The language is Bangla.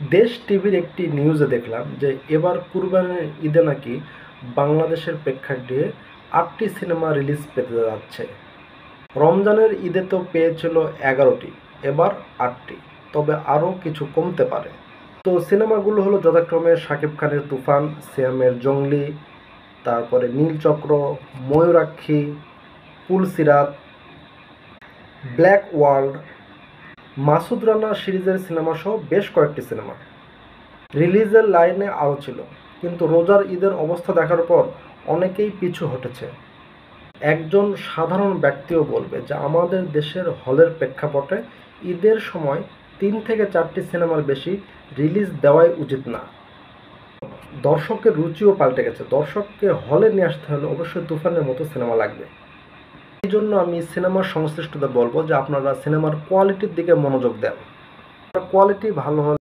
দেশ টিভির একটি নিউজে দেখলাম যে এবার কুরবানির ঈদে নাকি বাংলাদেশের প্রেক্ষাগৃহে ৮টি সিনেমা রিলিজ পেতে যাচ্ছে। রমজানের ঈদে তো পেয়েছিল ১১টি, এবার ৮টি, তবে আরও কিছু কমতে পারে। তো সিনেমাগুলো হলো যথাক্রমে শাকিব খানের তুফান, সিয়ামের জঙ্গলি, তারপরে নীলচক্র, ময়ূরাক্ষী, পুলসিরাত, ব্ল্যাক ওয়ার্ল্ড, মাসুদ রানা সিরিজের সিনেমাসহ বেশ কয়েকটি সিনেমা রিলিজের লাইনে আরও ছিল, কিন্তু রোজার ঈদের অবস্থা দেখার পর অনেকেই পিছু হটেছে। একজন সাধারণ ব্যক্তিও বলবে যে আমাদের দেশের হলের প্রেক্ষাপটে ঈদের সময় ৩ থেকে ৪টি সিনেমার বেশি রিলিজ দেওয়াই উচিত না। দর্শকের রুচিও পাল্টে গেছে, দর্শককে হলে নিয়ে আসতে হলে অবশ্যই তুফানের মতো সিনেমা লাগবে। এই জন্য আমি সিনেমার সংশ্লিষ্টদের বলবো যে আপনারা সিনেমার কোয়ালিটির দিকে মনোযোগ দেন। কোয়ালিটি ভালো হলে